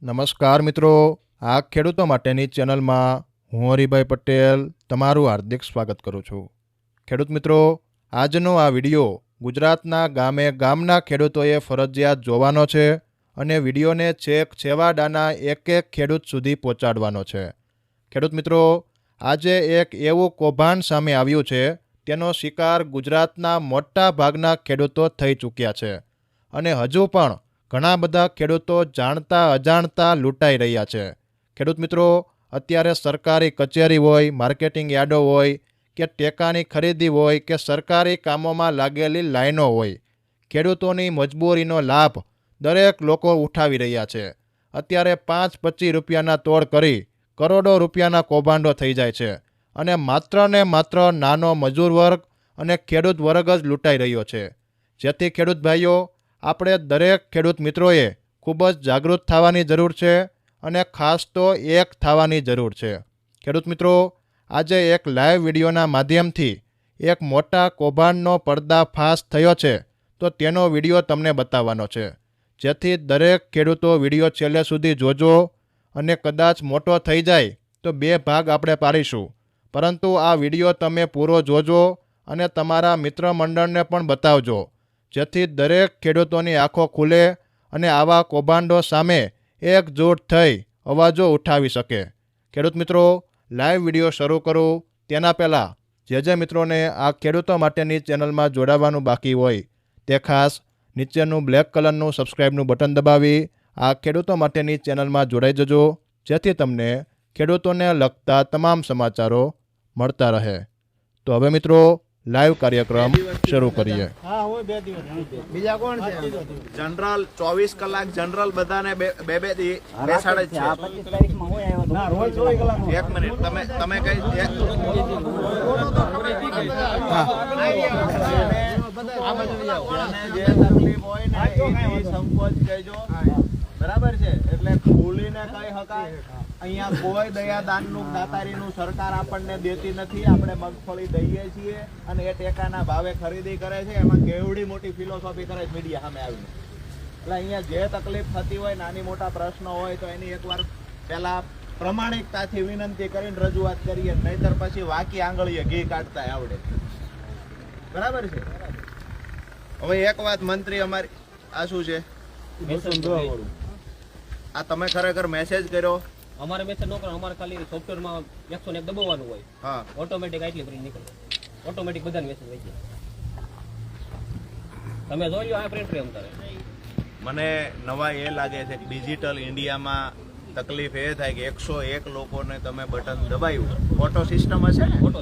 નમસ્કાર મિત્રો, આ ખેડૂતો માટેની ચેનલમાં હું હરિભાઈ પટેલ તમારું હાર્દિક સ્વાગત કરું છું। ખેડૂત મિત્રો, આજનો આ વિડીયો ગુજરાતના ગામે ગામના ખેડૂતોએ ફરજિયાત જોવાનો છે અને વિડીયોને છેક છેવાડાના એક એક ખેડૂત સુધી પહોંચાડવાનો છે। ખેડૂત મિત્રો, આજે એક એવું કૌભાંડ સામે આવ્યું છે તેનો શિકાર ગુજરાતના મોટા ભાગના ખેડૂતો થઈ ચૂક્યા છે અને હજુ પણ ઘણા બધા ખેડૂતો જાણતા અજાણતા લૂંટાઈ રહ્યા છે। ખેડૂત મિત્રો, અત્યારે સરકારી કચેરી હોય, માર્કેટિંગ યાર્ડો હોય કે ટેકાની ખરીદી હોય કે સરકારી કામોમાં લાગેલી લાઈનો હોય, ખેડૂતોની મજબૂરીનો લાભ દરેક લોકો ઉઠાવી રહ્યા છે। અત્યારે 5-25 રૂપિયાના તોડ કરી કરોડો રૂપિયાના કૌભાંડો થઈ જાય છે અને માત્ર ને માત્ર નાનો મજૂર વર્ગ અને ખેડૂત વર્ગ જ લૂંટાઈ રહ્યો છે। જેથી ખેડૂત ભાઈઓ, આપણે દરેક ખેડૂત મિત્રોએ ખૂબ જ જાગૃત થવાની જરૂર છે અને ખાસ તો એક થવાની જરૂર છે। ખેડૂત મિત્રો, આજે એક લાઈવ વિડીયોના માધ્યમથી એક મોટા કૌભાંડનો પર્દાફાશ થયો છે, તો તેનો વિડીયો તમને બતાવવાનો છે, જેથી દરેક ખેડૂતો વિડીયો છેલ્લે સુધી જોજો અને કદાચ મોટો થઈ જાય તો 2 ભાગ આપણે પાડીશું, પરંતુ આ વિડીયો તમે પૂરો જોજો અને તમારા મિત્ર મંડળને પણ બતાવજો, જેથી દરેક ખેડૂતોની આંખો ખુલે અને આવા કૌભાંડો સામે એકજૂટ થઈ અવાજો ઉઠાવી શકે। ખેડૂત મિત્રો, લાઈવ વિડીયો શરૂ કરું તેના પહેલાં જે મિત્રોને આ ખેડૂતો માટેની ચેનલમાં જોડાવાનું બાકી હોય તે ખાસ નીચેનું બ્લેક કલરનું સબસ્ક્રાઈબનું બટન દબાવી આ ખેડૂતો માટેની ચેનલમાં જોડાઈ જજો, જેથી તમને ખેડૂતોને લગતા તમામ સમાચારો મળતા રહે। તો હવે મિત્રો, લાઈવ કાર્યક્રમ શરૂ કરીએ। બીજા કોણ છે? જનરલ 24 કલાક જનરલ બધાને બે બેસાડે છે। 25 તારીખમાં હું આવ્યો તો રોજ 24 કલાક। એક મિનિટ, તમે કઈ જે તકલીફ હોય ને એની સંકોચ કહેજો, બરાબર છે? એટલે ભૂલીને કઈ હકાય। અહીંયા કોઈ દયાદાનનું દાતારીનું સરકાર આપણને દેતી નથી। આપણે મગફળી દઈએ છીએ અને એ ટેકાના ભાવે ખરીદી કરે છે। એમાં કેવડી મોટી ફિલોસોફી કરે છે મીડિયા સામે આવીને। એટલે અહીંયા જે તકલીફ થતી હોય, નાની મોટા પ્રશ્નો હોય તો એની એકવાર પહેલા પ્રમાણિકતાથી વિનંતી કરીને રજૂઆત કરીએ, નહીતર પછી વાકી આંગળીએ ઘી કાઢતા આવડે, બરાબર છે? હવે એક વાત મંત્રી અમારી આ શું છે? આ તમે ખરેખર મેસેજ કર્યો? અમારે મેસેજ નો કરો, અમારે ખાલી સોફ્ટવેરમાં 101 દબાવવાનું હોય, હા, ઓટોમેટિક આટલી પ્રિન્ટ નીકળે, ઓટોમેટિક બધાને મેસેજ આવી જાય। તમે જોઈ લો, આ પ્રિન્ટ રે અંતરે। મને નવા એ લાગે છે કે ડિજિટલ ઇન્ડિયામાં તકલીફ એ થાય કે 101 લોકોને તમે બટન દબાવ્યું, ઓટો સિસ્ટમ હશે ને, ફોટો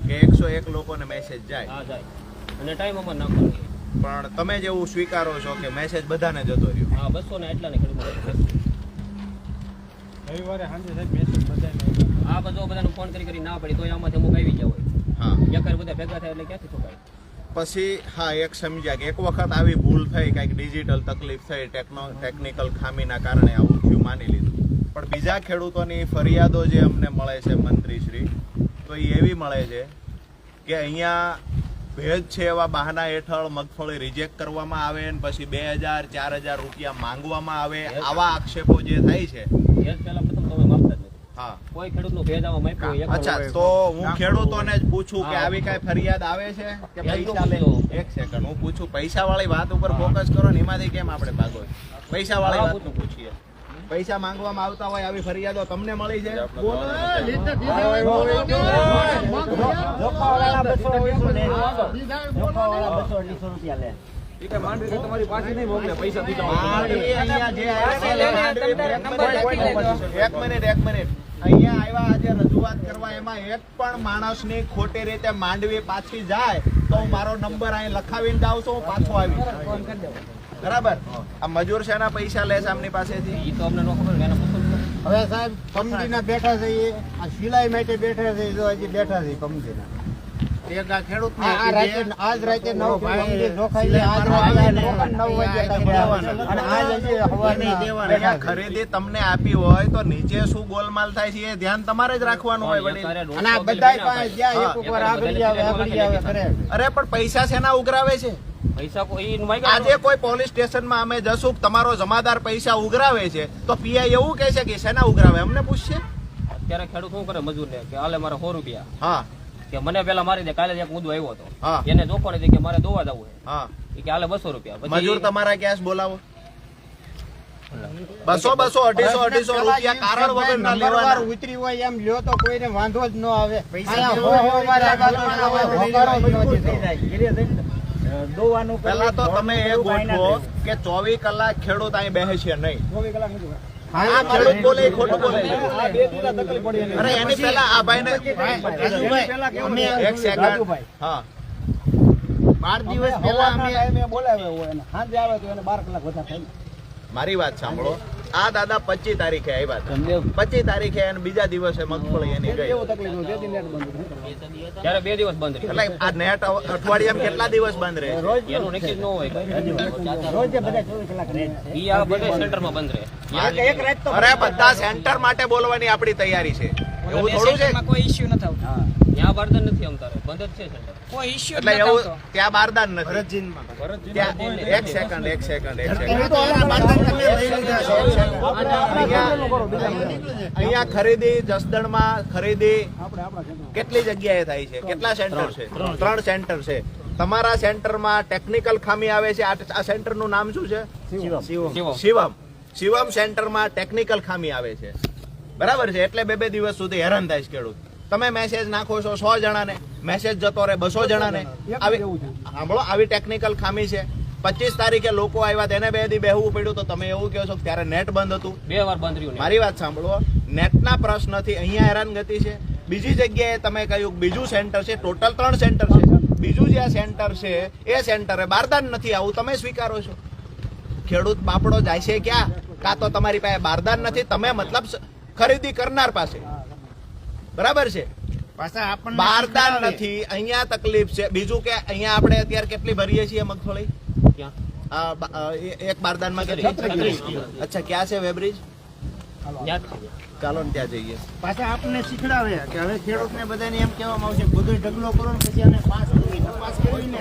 કે 101 લોકોને મેસેજ જાય, હા જાય, અને ટાઈમ અમારે નાખવાનો। પણ તમે જ એવું સ્વીકારો છો કે મેસેજ બધાને જતો રહ્યો? હા, 200 ને એટલા ને ખેડૂતો રવિવારે સાંજે સાહેબ મેસેજ બધાને આ બધાને ફોન કરી ના પડી તો આમાંથી અમુક આવી ગયા હોય। હા, એકવાર બધા ભેગા થાય એટલે ક્યાંથી છોકાય? પછી હા, એક સમજ્યા કે એક વખત આવી ભૂલ થઈ, કંઈક ડિજિટલ તકલીફ થઈ, ટેકનિકલ ખામીના કારણે આવું થયું, માની લીધું। પણ બીજા ખેડૂતોની ફરિયાદો જે અમને મળે છે મંત્રીશ્રી, તો એ એવી મળે છે કે અહીંયા ભેજ છે એવા બહાના હેઠળ મગફળી રિજેક્ટ કરવામાં આવે ને પછી 2000-4000 રૂપિયા માંગવામાં આવે, આવા આક્ષેપો જે થાય છે। ભેજ પહેલા પ્રથમ તમે માપતા જ નથી, હા, કોઈ ખેડૂતનો ભેજ આવા માપ્યો હોય અચ્છા, તો હું ખેડૂતોને જ પૂછું કે આવી કઈ ફરિયાદ આવે છે કે પૈસા લે? એક સેકન્ડ, હું પૂછું, પૈસા વાળી વાત ઉપર ફોકસ કરો ને, એમાંથી કેમ આપણે ભાગો? પૈસા વાળી વાત પૂછીએ, પૈસા માંગવામાં આવતા હોય આવી ફરિયાદો તમને મળી છે? રૂપિયા લે તમારી પાસે નહીં મોકલે પૈસા એક મિનિટ, અહીંયા આવ્યા આજે રજૂઆત કરવા, એમાં એક પણ માણસની ખોટી રીતે માંડવી પાછી જાય તો હું મારો નંબર અહીં લખાવીને જાઉં છું, હું પાછો આવી, બરાબર? આ મજૂર શેના પૈસા લે છે આમની પાસેથી? એ તો અમને ન ખબર, એને પૂછવું પડે। હવે સાહેબ કમદીના બેઠા છે, આ સિલાઈ માટે બેઠા છે, જો હજી બેઠા છે કમદીના। એક આ ખેડૂત આજ રાતે 9 વાગે જોખાઈ, આજ રાતે 9 વાગે અને આજ હજી હવાની અહીંયા ખરીદી તમને આપી હોય તો નીચે શું ગોલમાલ થાય છે એ ધ્યાન તમારે જ રાખવાનું હોય વડીલ। અને આ બધાય પાસે જ્યાં એક ઉપર આગળ આવે કરે। અરે પણ પૈસા શેના ઉઘરાવે છે? પૈસા કોઈ માંગ્યા આજે કોઈ પોલીસ સ્ટેશનમાં અમે જશું તમારો જમાદાર પૈસા ઉઘરાવે છે તો પીઆઈ એવું કહે છે કે શેના ઉઘરાવે અમને પૂછશે. અત્યારે ખેડૂત શું કરે મજૂરને કે હાલે મારે 100 રૂપિયા હા કે મને પેલા મારી દે. કાલે એક મુદ્દો આવ્યો હતો હા એને જોખો નથી કે મારે દોવા જવું છે હા એ કે હાલે 200 રૂપિયા. પછી મજૂર તમારા ક્યાં છે? બોલાવો. 200 250 રૂપિયા કારણ વગર ના લેવાના. ઉતરી હોય એમ લ્યો તો કોઈને વાંધો જ ન આવે. અહીંયા હો વાર આવ્યા તો હોકારો જ નથી. પહેલા તો તમે એ ગોઠવો કે 24 કલાક ખેડૂત અહીં બેસે છે નહીં. આ ખેડૂત બોલે એ ખોટું બોલે. અરે એની પહેલા આ ભાઈને એક સેકન્ડ. હા 12 દિવસ પહેલા અમે બોલાવ્યો હોય અને સાંજે આવે તો એને 12 કલાક વધારે થાય. મારી વાત સાંભળો. આ દાદા 25 તારીખે આવ્યા હતા. 25 તારીખે અને બીજા દિવસે મગફળી એની ગઈ. ત્યારે 2 દિવસ બંધ રહી. એટલે આ નેટ અઠવાડિયામાં કેટલા દિવસ બંધ રહે? એનું નક્કી જ ન હોય. રોજે બધા 24 કલાક રહે. ઈ આ બધા સેન્ટરમાં બંધ રહે. એક રાત તો અરે બધા સેન્ટર માટે બોલવાની આપણી તૈયારી છે. એવું થોડું છે. કોઈ ઇશ્યુ નથી આવતો. ત્યાં બારદાન નથી અમતારે બંધ જ છે સેન્ટર. કોઈ ઇશ્યુ એટલે નથી એવું આવતો. ત્યાં બારદાન નથી. ત્યાં એક સેકન્ડ અહીંયા ખરીદી જસદણમાં ખરીદી કેટલી જગ્યાએ થાય છે? કેટલા સેન્ટર છે? 3 સેન્ટર છે. તમારા સેન્ટરમાં ટેકનિકલ ખામી આવે છે. આ સેન્ટરનું નામ શું છે? શિવમ સેન્ટરમાં ટેકનિકલ ખામી આવે છે. બરાબર છે. એટલે 2 દિવસ સુધી હેરાન થાય છે ખેડૂત. તમે મેસેજ નાખો છો 100 જણાને, મેસેજ જતો રહે 200 જણાને. સાંભળો, આવી ટેકનિકલ ખામી છે. 25 તારીખે લોકો આવ્યા તેને 2 દી બેહવું પડ્યું તો તમે એવું કહો છો કે ત્યારે નેટ બંધ હતું. 2 વાર બંધ રહ્યું. મારી વાત સાંભળો, નેટના પ્રશ્નથી અહીંયા હેરાનગતિ છે. બીજી જગ્યાએ તમે કહ્યું બીજું સેન્ટર છે. ટોટલ 3 સેન્ટર છે. બીજું જે સેન્ટર છે એ સેન્ટરે બારદાન નથી. આવું તમે સ્વીકારો છો? ખેડૂત બાપડો જાય છે ક્યાં? કાં તો તમારી પાસે બારદાન નથી, તમે મતલબ ખરીદી કરનાર પાસે. બરાબર છે. પાછા આપણને બારદાન નથી, અહીંયા તકલીફ છે. બીજું કે અહીંયા આપણે અત્યારે કેટલી ભરીએ છીએ મગફળી? એક બારદાનમાં કેટલી? અચ્છા, ક્યાં છે વેબ્રિજ? ચાલો ને ત્યાં જઈએ. પાછા આપણને શીખડાવે કે હવે ખેડૂતને બધાને એમ કહેવામાં આવશે બધો ઢગલો કરો ને પછી આને પાસ કરીને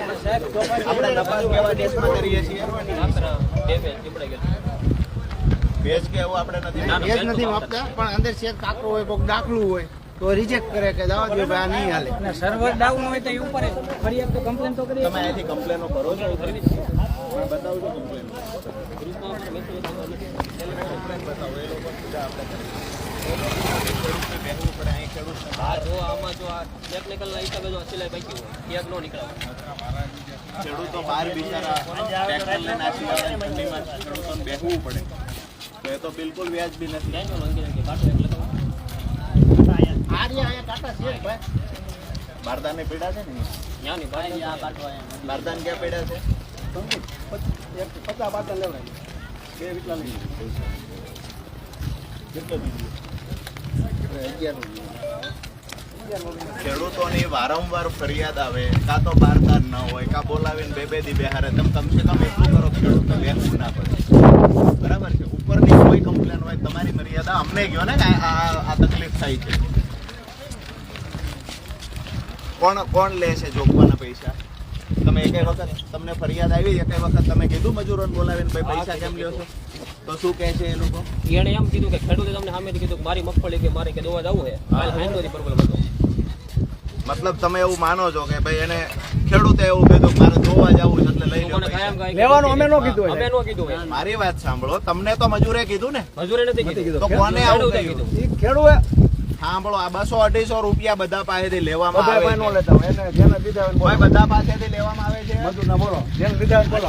આપણે તપાસ કેવા દેશમાં કરીએ છીએ? ભેજ કે એવું આપણે નથી. એ જ નથી વાપતા, પણ અંદર ચેક કાકરો હોય, કોઈક દાખલું હોય તો રિજેક્ટ કરે કે જવા દો ભાઈ, આ નહીં હાલે. સર્વર ડાઉન હોય તો એ ઉપર ફરિયાદ તો કમ્પ્લેન તો કરી. તમે અહીંથી કમ્પ્લેનો કરો છો? બતાવજો કમ્પ્લેન. બતાવો એ લોકો સીધા આપણે બેહવું પડે. અહીં ખેડૂતને જો આમાં જો આ ટેકનિકલ હિસાબે જો સિલાઈ બાકી હોય એક નો નીકળે. ખેડૂતો બહાર બિચારા ટ્રેક્ટર લઈને આ સિવાય ઠંડીમાં ખેડૂતોને બેહવું પડે તો એ તો બિલકુલ વ્યાજબી નથી. કાંઈ નો અંગે કાઢો એટલે તો આ રહ્યા અહીંયા કાંટા છે ભાઈ. બારદાનની પીડા છે ને? ન્યા ની બાજુ આ કાઢો બારદાન ક્યાં પીડા છે? 50 બાટલા લેવડાય 2 વિટલા લઈ. ખેડૂતોની વારંવાર ફરિયાદ આવે, કાં તો બારદાન ન હોય, કાં બોલાવીને 2 દી બેહારે. તમે કમસે કમ એટલું કરો ખેડૂતને બેસવું ના પડે. બરાબર છે. ઉપરની કોઈ કમ્પ્લેન હોય તમારી મર્યાદા અમને કહો ને કે આ તકલીફ થાય છે. કોણ લે છે જોગવાના પૈસા? તમે એકે વખત તમને ફરિયાદ આવી, એકે વખત તમે કીધું મજૂરોને બોલાવીને ભાઈ પૈસા કેમ લ્યો છો? તો શું કહે છે એ લોકો? એને એમ કીધું કે ખેડૂતે તમને સામેથી કીધું કે મારી મગફળી કે મારે કે દોવા જવું છે કાલ હાઈનોથી પ્રોબ્લેમ હતો. મતલબ તમે એવું માનો છો કે ભાઈ એને ખેડૂતે એવું કીધું કે મારે જોવા જવું છે એટલે લઈ લો મને કાયમ પૈસા. કાંઈ લેવાનું અમે નો કીધું હોય. અમે નો કીધું હોય. મારી વાત સાંભળો, તમને તો મજૂરે કીધું ને, મજૂરે નથી કીધું. તો કોને આવું ખેડૂતે કીધું? કીધું. ખેડૂએ સાંભળો, આ 200-250 રૂપિયા બધા પાસેથી લેવામાં આવે છે. લેતા હોય એને જેને દીધા હોય કોઈ બધા પાસેથી લેવામાં આવે છે. મજૂર ના બોલો જેને દીધા હોય બોલો.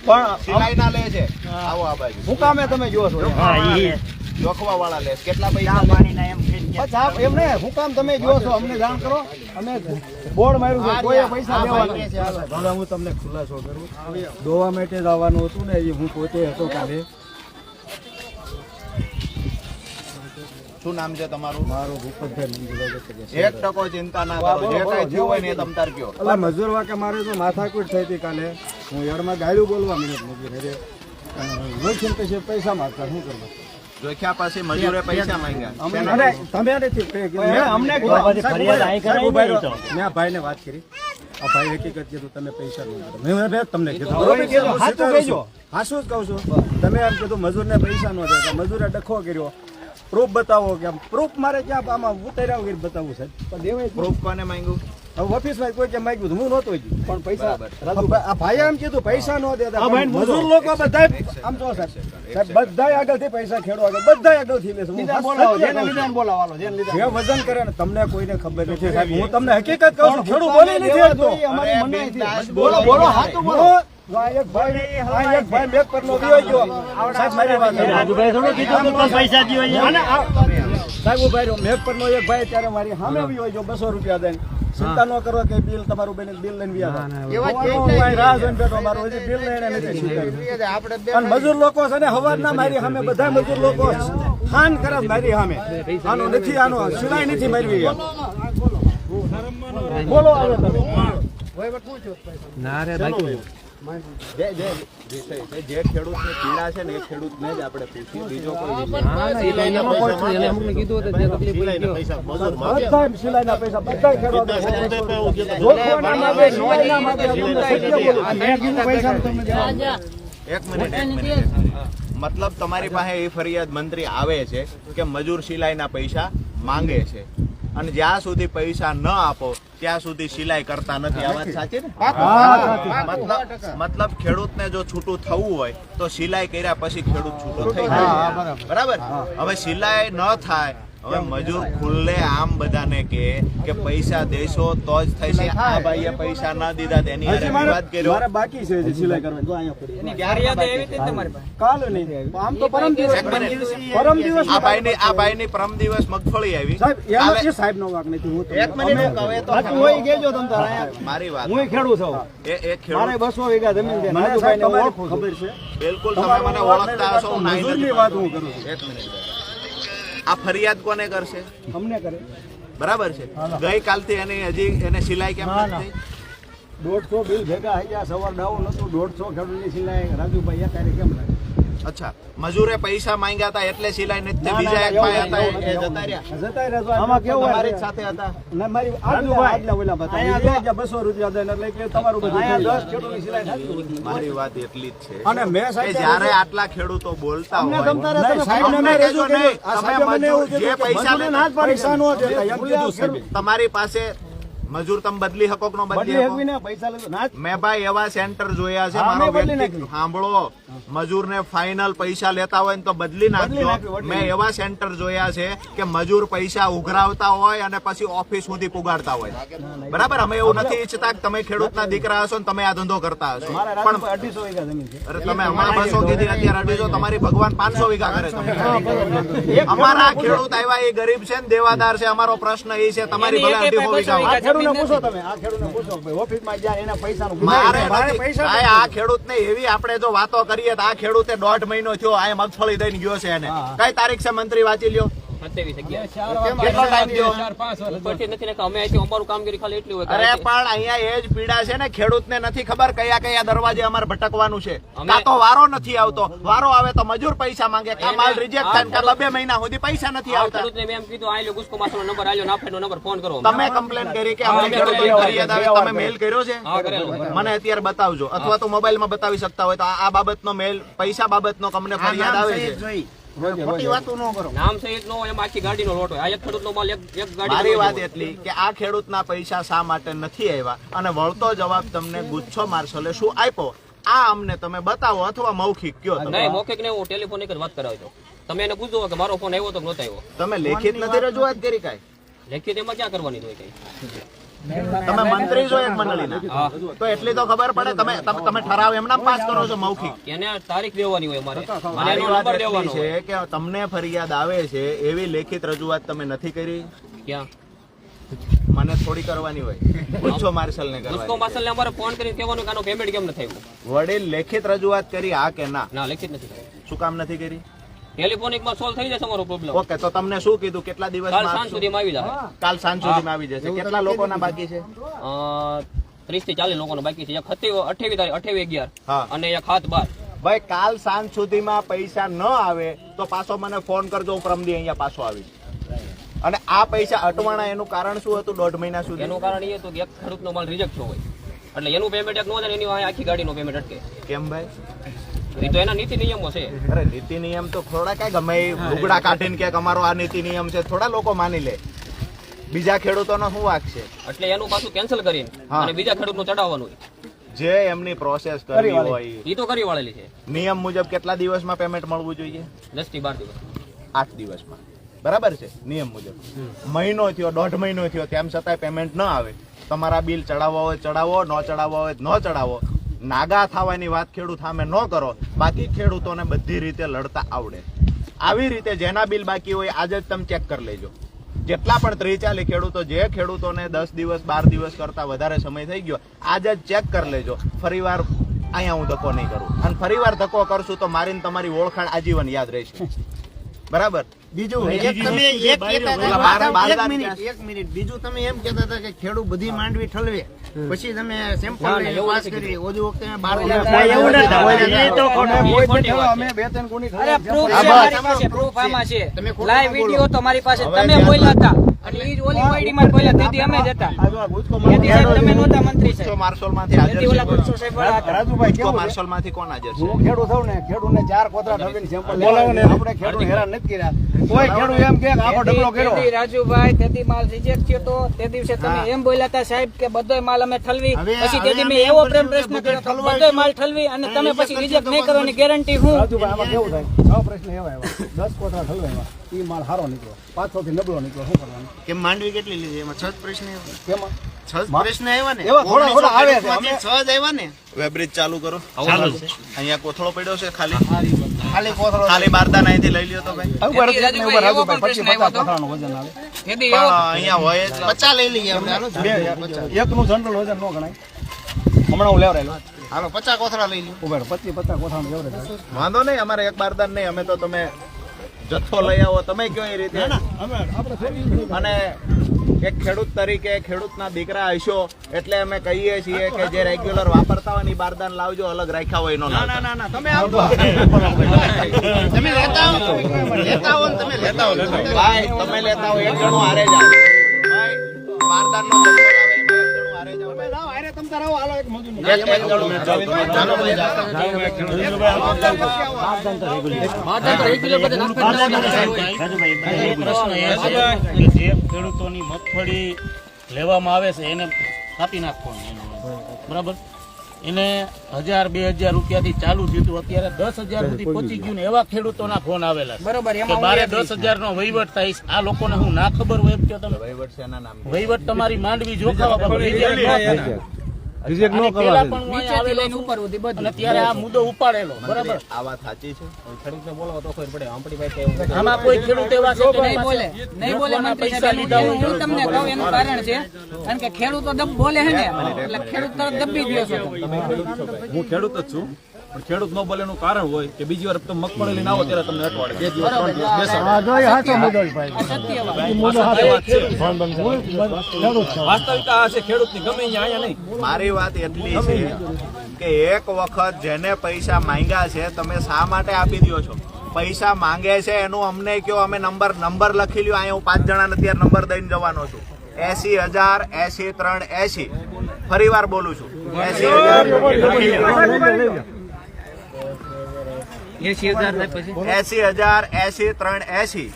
પણ સિલાઈના લે છે. આવો આ બાજુ હું કામે તમે જુઓ છો જોખવા વાળા લે છે. કેટલા પૈસા લે? અચ્છા એમ ને હું કામ તમે જુઓ છો અમને જાણ કરો. અમે બોર્ડ માર્યું છે કોઈ પૈસા લેવાના નથી. હવે હું તમને ખુલાસો કરું, દોવા માટે જ આવવાનું હતું ને, એ હું પોતે હતો કાલે. શું નામ છે તમારું? મારું ભૂપતભાઈ મંજુભાઈ. 1% ચિંતા ના કરો. જે કઈ થયું હોય ને એ તમ તાર કયો. એટલે મજૂર વાકે મારે તો માથાકૂટ થઈ હતી કાલે. હું યારમાં ગાયલું બોલવા મળ્યો મજૂર જોઈ પછી પૈસા માગતા શું કરવા? જોખ્યા પછી મજૂરે પૈસા માંગ્યા. અરે તમે નથી અમને મેં ભાઈને વાત કરી. આ ભાઈ હકીકત કીધું તમે પૈસા નહીં આપો. મેં તમને કીધું બરોબર કીધું, સાચું કહેજો. હાચું જ કહું છું. તમે એમ કીધું મજૂરને પૈસા ન દેતા, મજૂરે ડખો કર્યો, પ્રૂફ બતાવો કે પ્રૂફ મારે ક્યાં આમાં ઉતાર્યા વગર બતાવવું સાહેબ. પણ દેવાય જ નહીં. પ્રૂફ કોને માંગ્યું? હવે ઓફિસમાં કોઈ કે માંગ્યું હતું, હું નહોતો ગયો. પણ પૈસા આ ભાઈએ એમ કીધું પૈસા ન દેતા. મજૂર લોકો બધા આમ જો સાહેબ બધા આગળથી પૈસા ખેડો આગળ બધા આગળથી લેશે. જે વજન કરે ને તમને કોઈને ખબર નથી સાહેબ. હું તમને હકીકત કહું છું, ખેડૂત બોલી નથી શકતો. અમારી મનાઈ બોલો બોલો હાથું બોલો. એક ભાઈ મેઘ પરનો વિયો ગયો સાહેબ, મારી વાત પૈસા સાહેબ ઉભા રહ્યો. મેઘ પરનો એક ભાઈ ત્યારે મારી સામે વિયો ગયો 200 રૂપિયા દઈને. ચિંતા ન કરો કે બિલ તમારું બને બિલ લઈને વ્યા રાહ જોઈને બેઠો, મારું હજી બિલ લઈને નથી સ્વીકાર્યું. અને મજૂર લોકો છે ને હવારના મારી સામે બધા મજૂર લોકો ખાન કરે મારી સામે. આનું નથી, આનો સિલાઈ નથી મારવી. બોલો આવે તમે. જે ખેડૂતની પીડા છે ને એ ખેડૂતને જ આપણે પૂછીએ, બીજો કોઈ બધા સિલાઈના પૈસા બધા ખેડૂતો એક મિનિટ. મતલબ તમારી પાસે એ ફરિયાદ મંત્રી આવે છે કે મજૂર સિલાઈના પૈસા માંગે છે અને જ્યાં સુધી પૈસા ન આપો ત્યાં સુધી સિલાઈ કરતા નથી. આ વાત સાચી ને? મતલબ ખેડૂતને જો છૂટું થવું હોય તો સિલાઈ કર્યા પછી ખેડૂત છૂટો થઈ જાય. બરાબર. હવે સિલાઈ ન થાય, હવે મજૂર ખુલ્લે આમ બધાને કે પૈસા દેશો તો જ થશે. આ ભાઈએ પૈસા ના દીધા તેની હારે વિવાદ કર્યો. મારે બાકી છે જે સિલાઈ કરવાની. જો અહીંયા પડી. એની ફરિયાદ એવી હતી ને તમારી પાસે? કાલે નહીં આવી. આમ તો પરમ દિવસ આ ભાઈની પરમ દિવસ મગફળી આવી. સાહેબ એનો એ સાહેબનો વાંક નથી. હું તમને એક મિનિટ હવે તો સાચું હોય કહેજો તમ તાર. અહીંયા મારી વાત, હું ખેડૂત છું. એ મારે ખેડૂત 200 વીઘા જમીન છે. નાજુભાઈને ઓળખું છું. ખબર છે. બિલકુલ તમે મને ઓળખતા હશો. હું નાઈ મજૂરની નથી વાત હું કરું છું. એક મિનિટ. આ ફરિયાદ કોને કરશે? અમને કરે બરાબર છે. ગઈકાલથી એને સિલાઈ કેમ નથી થઈ? 150 બિલ ભેગા થઈ ગયા. સવાર ડાઉન હતું 150 ખેડૂતની સિલાઈ રાજુભાઈ અત્યારે કેમ લાગે? અચ્છા, મજૂરે પૈસા માંગ્યા હતા એટલે સિલાઈ નથી થઈ. બીજા એક ભાઈ હતા એ જતા રહ્યા. જતા રહ્યા. આમાં કેવું તમારી જ સાથે હતા. ના મારી આજના ઓલા બતાવ્યા 200 રૂપિયા દઈને એટલે કે તમારું બધું 10 ખેડૂતની સિલાઈ થાય. મારી વાત એટલી જ છે અને મેં કે સાહેબ જ્યારે આટલા ખેડૂતો બોલતા અમને હોય તમતારે તમે સાહેબને મેં રજૂ કર્યું. આ સાહેબે મને એવું કીધું કે મજૂરને ના જ પાડી પૈસા નો દેતા એમ કીધું સાહેબે. તમારી પાસે મજૂર તમે બદલી શકો કે ન બદલી બદલી શકો? હકવીને પૈસા લેતો ના જ. મેં ભાઈ એવા સેન્ટર જોયા છે. હા, મારો મેં બદલી વ્યક્તિ નાખ્યું. સાંભળો, મજૂરને ફાઇનલ પૈસા લેતા હોય ને તો બદલી નાખજો. નાખ્યું. મેં એવા સેન્ટર જોયા છે કે મજૂર પૈસા ઉઘરાવતા હોય અને પછી ઓફિસ સુધી પુગાડતા હોય. બરાબર. અમે એવું નથી ઈચ્છતા કે તમે ખેડૂતના દીકરા હશો ને તમે આ ધંધો કરતા હશો. મારા પણ રાજુભાઈ 250 વીઘા જમીન છે. અરે તમે હમણાં 200 કીધી, અત્યારે 250. તમારી ભગવાન 500 વીઘા કરે છે. અમારા ખેડૂત આવ્યા એ ગરીબ છે ને દેવાદાર છે. અમારો પ્રશ્ન એ છે તમારી ભલે 250 વીઘા હોય. આ ખેડૂતને પૂછો તમે. આ ખેડૂતને પૂછો ભાઈ ઓફિસમાં જ્યાં એના પૈસાનું મારે મારે નથી. પૈસા ભાઈ, આ ખેડૂતને એવી આપણે જો વાતો કરીએ તો આ ખેડૂતે 1.5 મહિનો થયો આ મગફળી દઈને ગયો છે. એને કઈ તારીખ છે મંત્રી વાંચી લ્યો. 27 કેટલો ટાઈમ થયો? ઉપરથી નથી નાખતા. અમે અહીંથી અમારું કામગીરી ખાલી એટલી હોય કે અરે પણ અહીંયા એ જ પીડા છે ને, ખેડૂતને નથી ખબર કયા કયા દરવાજે અમારે ભટકવાનું છે. કાં તો વારો નથી આવતો, વારો આવે તો મજૂર પૈસા માંગે, કાં માલ રિજેક્ટ થાય, કાં 2 મહિના સુધી પૈસા નથી આ આવતા. ખેડૂતને મેં એમ કીધું આલ્યો ગુસ્કો માસનો નંબર આલ્યો, નાફેડનો નંબર ફોન કરો. તમે કમ્પ્લેન કરી કે અમને ખેડૂતોની ફરિયાદ આવે, તમે મેલ કર્યો છે? હા, કરેલો. મને અત્યારે બતાવજો, અથવા તો મોબાઈલમાં બતાવી શકતા હોય તો આ બાબતનો મેલ, પૈસા બાબતનો અમને ફરિયાદ આવે છે. ખોટી વાતો ન કરો. નામ સહિત નો એમાં આખી ગાડીનો લોટ હોય. આ એક ખેડૂતનો માલ એક ગાડી. મારી વાત એટલી કે આ ખેડૂતના પૈસા શા માટે નથી આવ્યા અને વળતો જવાબ તમને ગુચ્છો માર્શલે શું આપ્યો આ અમને તમે બતાવો અથવા મૌખિક કયો. નહીં, મૌખિક ને હું ટેલિફોનિક જ વાત કરાવજો. તમે એને પૂછો કે મારો ફોન આવ્યો તો નહોતો આવ્યો. તમે લેખિત નથી રજૂઆત કરી કાંઈ? લેખિત એમાં ક્યાં કરવાની હોય કઈ? તમે મંત્રી છો એક મંડળીના, તો એટલી તો ખબર પડે. તમે ઠરાવ એમના પાસ કરો છો મૌખિક? એને તારીખ દેવાની હોય અમારે. મારી એનો વાત નંબર એટલી દેવાનો છે હોય. કે તમને ફરિયાદ આવે છે એવી લેખિત રજૂઆત તમે નથી કરી? ક્યાં? મને થોડી કરવાની હોય, ગુચ્છો માર્શલ ને ગુસ્કો કરવાની. માસલ ને અમારે ફોન કરીને કહેવાનું કે આનો પેમેન્ટ કેમ નથી આવ્યું. વડીલ લેખિત રજૂઆત કરી હા કે ના? ના, લેખિત નથી કરી. શું કામ નથી કરી? ટેલિફોનિક માં સોલ્વ થઈ જશે અમારો પ્રોબ્લેમ. ઓકે, તો તમને શું કીધું કેટલા કાલ દિવસમાં સાંજ આપશો? સુધીમાં આવી જશે. કાલ સાંજ સુધીમાં આવી જશે. કેટલા લોકોના બાકી છે? 30 થી 40 લોકોનો બાકી છે. એક 28 તારીખ 28/11 હા. અને એક 7/12. ભાઈ, કાલ સાંજ સુધીમાં પૈસા ન આવે તો પાછો મને ફોન કરજો, હું પ્રમદી અહીંયા પાછો આવીશ. અને આ પૈસા અટવાણા એનું કારણ શું હતું 1.5 મહિના સુધી? એનું કારણ એ હતું કે એક ખેડૂતનો માલ રિજેક્ટ થયો હોય એટલે એનું પેમેન્ટ એક ન થાય ને એની વાંહે આખી ગાડીનો પેમેન્ટ અટકે. કેમ ભાઈ? એ તો એના નીતિ નિયમો છે. અરે નીતિ નિયમ તો થોડા કઈ ગમે એ લુગડા કાઢીને કે અમારો આ નીતિ નિયમ છે થોડા લોકો માની લે. બીજા ખેડૂતોનો શું વાંક છે? એટલે એનું પાછું કેન્સલ કરીને અને બીજા ખેડૂતનું ચડાવવાનું હોય. જે એમની પ્રોસેસ કરવી હોય એ તો કરી વાળેલી છે. નિયમ મુજબ કેટલા દિવસમાં પેમેન્ટ મળવું જોઈએ? 10 થી 12 દિવસ. 8 દિવસમાં. બરાબર છે નિયમ મુજબ. મહિનો થયો 1.5 મહિનો થયો તેમ છતાંય પેમેન્ટ ન આવે. તમારા બિલ ચડાવવા હોય ચડાવો, ન ચડાવવા હોય ન ચડાવો. નાગા થવાની વાત ખેડૂત સામે ન કરો. બાકી ખેડૂતોને બધી રીતે લડતા આવડે. આવી રીતે જેના બિલ બાકી હોય આજે જ તમે ચેક કરી લેજો. જેટલા પણ 30-40 ખેડૂતો જે ખેડૂતોને 10 દિવસ 12 દિવસ કરતા વધારે સમય થઈ ગયો આજે જ ચેક કરી લેજો. ફરીવાર અહીંયા હું ધક્કો નહીં કરું અને ફરીવાર ધક્કો કરશું તો મારીને તમારી ઓળખાણ આજીવન યાદ રહેશે. બરાબર? બીજું બીજું તમે એમ કહેતા હતા કે ખેડૂત બધી માંડવી ઠલવે પછી તમે સેમ્પલ લઈને પાસ કરી ઓલી વખતે અમે 12 અમે 2-3 કોની અરે પ્રૂફ છે મારી પાસે, પ્રૂફ આમાં છે. લાઈવ વિડિયો તો મારી પાસે તમે બોલ્યા હતા અને ઈ જ ઓલી વાયડી માં બોલ્યા તેથી અમે જ હતા. તેથી સાહેબ તમે નહોતા મંત્રી સાહેબ. માર્શલમાંથી હાજર તેથી ઓલા છે. ગુસ્સો સાહેબ વાળા હતા. રાજુભાઈ કેવું છે? માર્શલમાંથી કોણ હાજર છે? હું ખેડૂત થાઉં ને ખેડૂતને 4 કોતરા ઢબીને સેમ્પલ લેવાને આપણે ખેડૂત હેરાન નથી કર્યા. કોઈ ખેડૂત એમ કે આખો ડબલો કર્યો. તેથી રાજુભાઈ તેથી માલ રિજેક્ટ થયો તો તે દિવસે તમે એમ બોલ્યા હતા સાહેબ કે બધોય માલ અમે ઠલવી. પછી તેથી મેં એવો પ્રેમ પ્રશ્ન કર્યો તો બધોય માલ ઠલવી અને તમે પછી રિજેક્ટ નહીં કરવાની ગેરંટી હું. રાજુભાઈ આમાં કેવું થાય? 6 પ્રશ્ન એવા આવ્યા 10 કોતરા ઠલવાયા ઈ માલ સારો નીકળ્યો 500 થી નબળો નીકળ્યો. શું કરવાનું? કે માંડવી કેટલી લીધી એમાં 6 પ્રશ્ન કેમાં 6 પ્રશ્ન આવ્યા ને એવા થોડા થોડા આવે છે. 6 જ આવ્યા ને વેબ્રિજ ચાલુ કરો. અહીંયા કોથળો પડ્યો છે ખાલી ખાલી કોથળો ખાલી બારદાન અહીંથી લઈ લ્યો તો ભાઈ. રાજુભાઈ 50 કોતરાનું વજન આવે. તેથી પણ એવો અહીંયા હોય જ. 50 લઈ લઈએ આપણે હાલો એકનું જનરલ વજન ન ગણાય. હમણાં હું લેવડાયેલો હાલો 50 કોથળા લઈ લઈએ ઉભા 25-50 કોથરાનું લેવડાયેલો. વાંધો નહીં અમારે એક બારદાન નહીં અમે તો તમે જથ્થો લઈ આવો તમે કયો એ રીતે. અને એક ખેડૂત તરીકે ખેડૂતના દીકરા હશો એટલે અમે કહીએ છીએ કે જે રેગ્યુલર વાપરતા હોય ને બારદાન લાવજો. અલગ રાખ્યા હોય એનો ના ના ના તમે આવજો. તમે લેતા આવો ને તમે લેતા આવો ભાઈ તમે લેતા હો એક જણું હારે જાવ ભાઈ બારદાન નો જથ્થો લાવે એમાં એક જણું હારે જાવ. તમ તાર આવો હાલો એક મજૂર એક જણું ચાલો ભાઈ જાઓ. પ્રશ્ન એ છે કે જે ખેડૂતોની મગફળી લેવામાં આવે છે એને કાપી નાખવાનું એનું. બરાબર? એને 1000-2000 રૂપિયાથી ચાલુ થયું હતું અત્યારે 10,000 સુધી પહોંચી ગયું ને એવા ખેડૂતોના ફોન આવેલા છે બરોબર કે એમાં મારે 10,000 નો વહીવટ થાય. આ લોકોને હું ના ખબર હોય એમ કહો તમે. વહીવટ શેના નામ? વહીવટ તમારી માંડવી જોખાવા બાબત રિજેક્ટ ન થાય. રિજેક્ટ ન આની કરવા પહેલા દે. પણ હું અહીંયા નીચેથી આવેલો લઈને છું ઉપર સુધી બધું. અને ત્યારે આ મુદ્દો ઉપાડેલો. બરાબર? આ વાત સાચી છે. ખેડૂતને બોલાવો તો ખબર પડે. આંપડી ભાઈ કેવું છે? આમાં કોઈ ખેડૂત એવા છે કે નહીં બોલે નહીં બોલે મંત્રી સાહેબ. એનું હું તમને કહું એનું કારણ છે કારણ કે ખેડૂતો બોલે છે ને એટલે ખેડૂત તરત દબી ગયો છે. હું ખેડૂત જ છું પણ ખેડૂત ન બોલે એનું કારણ હોય કે બીજી વાર તમે મગફળી લઈને આવો ત્યારે તમને અટવાડે 2 દિવસ 3 દિવસ બેસાડે. આ જો હાચો મુદ્દો ભાઈ. આ સત્ય વાત. વાસ્તવિકતા આ છે ખેડૂતની ગમે અહીંયા નહીં. મારી વાત એટલી છે કે એક વખત જેને પૈસા માંગ્યા છે તમે શા માટે આપી દો છો? પૈસા માંગે છે એનું અમને કયો. અમે નંબર લખી લ્યો. અહીંયા હું 5 જણાને અત્યારે નંબર દઈને જવાનો છું. 80,000 83 80. ફરી વાર બોલું છું 80,000 83 80.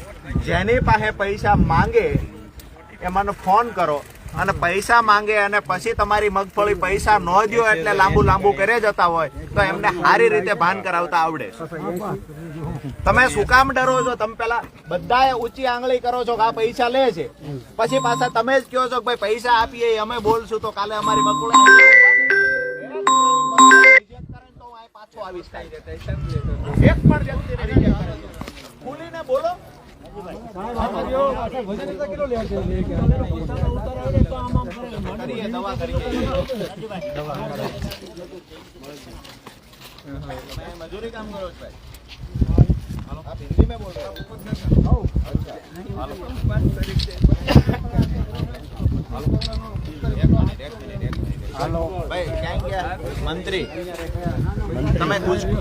જેની પાસે પૈસા માંગે એ મને ફોન કરો અને પૈસા માંગે અને પછી તમારી મગફળી પૈસા ન દો એટલે લાંબુ કરે જતા હોય તો એમને સારી રીતે ભાન કરાવતા આવડે. તમે શું કામ ડરો છો? તમે પેલા બધાએ ઊંચી આંગળી કરો છો કે આ પૈસા લે છે પછી પાછા તમે જ કહો છો કે ભાઈ પૈસા આપીએ અમે બોલશું તો કાલે અમારી મગફળી પાછો આવીશ. એક પણ વ્યક્તિને reject કરે છે. ખુલીને બોલો. કરીએ દવા કરીએ. મજૂરી કામ કરો છો ભાઈ? आप हिंदी में बोल रहे हो? ભાઈ ક્યાં ગયા મંત્રી? તમે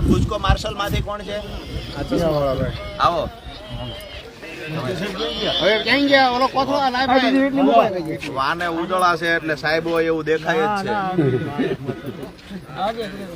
ગુજકો માર્શલ માંથી કોણ છે? આવો હવે ક્યાં ગયા ઓલો કોથળો આ બીજી વીટલી મુકાઈ ગઈ. વાને ઉજળા છે એટલે સાહેબ હોય એવું દેખાય જ છે.